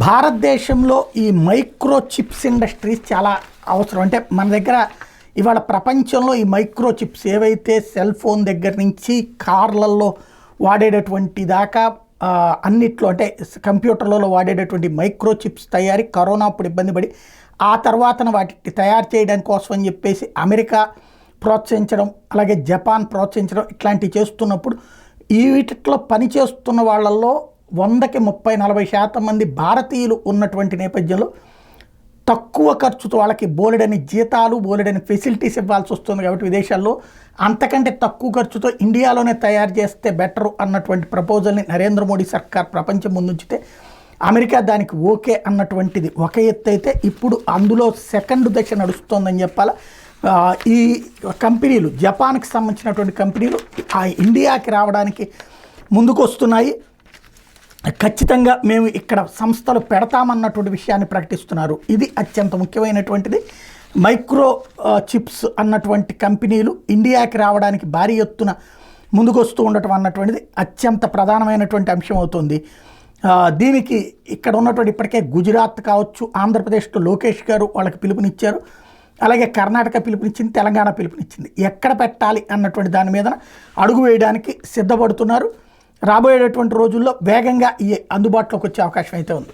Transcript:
భారతదేశంలో ఈ micro chips industries చాలా అవసరం. అంటే మన దగ్గర ఇవాళ ప్రపంచంలో ఈ మైక్రో చిప్స్ ఏవైతే సెల్ ఫోన్ దగ్గర నుంచి కార్లలో వాడేటటువంటి దాకా అన్నిట్లో అంటే కంప్యూటర్లలో వాడేటటువంటి మైక్రో చిప్స్ తయారీ కరోనా అప్పుడు ఇబ్బంది పడి ఆ తర్వాతన వాటిని తయారు చేయడం కోసం అని చెప్పేసి అమెరికా ప్రోత్సహించడం, అలాగే జపాన్ ప్రోత్సహించడం ఇట్లాంటివి చేస్తున్నప్పుడు ఈ వీటిలో పనిచేస్తున్న వాళ్ళల్లో 100కి 30-40% మంది భారతీయులు ఉన్నటువంటి నేపథ్యంలో తక్కువ ఖర్చుతో వాళ్ళకి బోలెడని జీతాలు, బోలెడని ఫెసిలిటీస్ ఇవ్వాల్సి వస్తుంది. కాబట్టి విదేశాల్లో అంతకంటే తక్కువ ఖర్చుతో ఇండియాలోనే తయారు చేస్తే బెటరు అన్నటువంటి ప్రపోజల్ని నరేంద్ర మోడీ సర్కార్ ప్రపంచం ముందుంచితే అమెరికా దానికి ఓకే అన్నటువంటిది ఒక ఎత్తు అయితే, ఇప్పుడు అందులో సెకండ్ దశ నడుస్తోందని చెప్పాలి. ఈ కంపెనీలు జపాన్కి సంబంధించినటువంటి కంపెనీలు ఇండియాకి రావడానికి ముందుకు వస్తున్నాయి. ఖచ్చితంగా మేము ఇక్కడ సంస్థలు పెడతామన్నటువంటి విషయాన్ని ప్రకటిస్తున్నారు. ఇది అత్యంత ముఖ్యమైనటువంటిది. మైక్రో చిప్స్ అన్నటువంటి కంపెనీలు ఇండియాకి రావడానికి భారీ ఎత్తున ముందుకు వస్తూ ఉండటం అన్నటువంటిది అత్యంత ప్రధానమైనటువంటి అంశం అవుతుంది. దీనికి ఇక్కడ ఉన్నటువంటి ఇప్పటికే గుజరాత్ కావచ్చు, ఆంధ్రప్రదేశ్లో లోకేష్ గారు వాళ్ళకి పిలుపునిచ్చారు, అలాగే కర్ణాటక పిలుపునిచ్చింది, తెలంగాణ పిలుపునిచ్చింది. ఎక్కడ పెట్టాలి అన్నటువంటి దాని మీద అడుగు వేయడానికి సిద్ధపడుతున్నారు. రాబోయేటటువంటి రోజుల్లో వేగంగా ఈ అందుబాటులోకి వచ్చే అవకాశం అయితే ఉంది.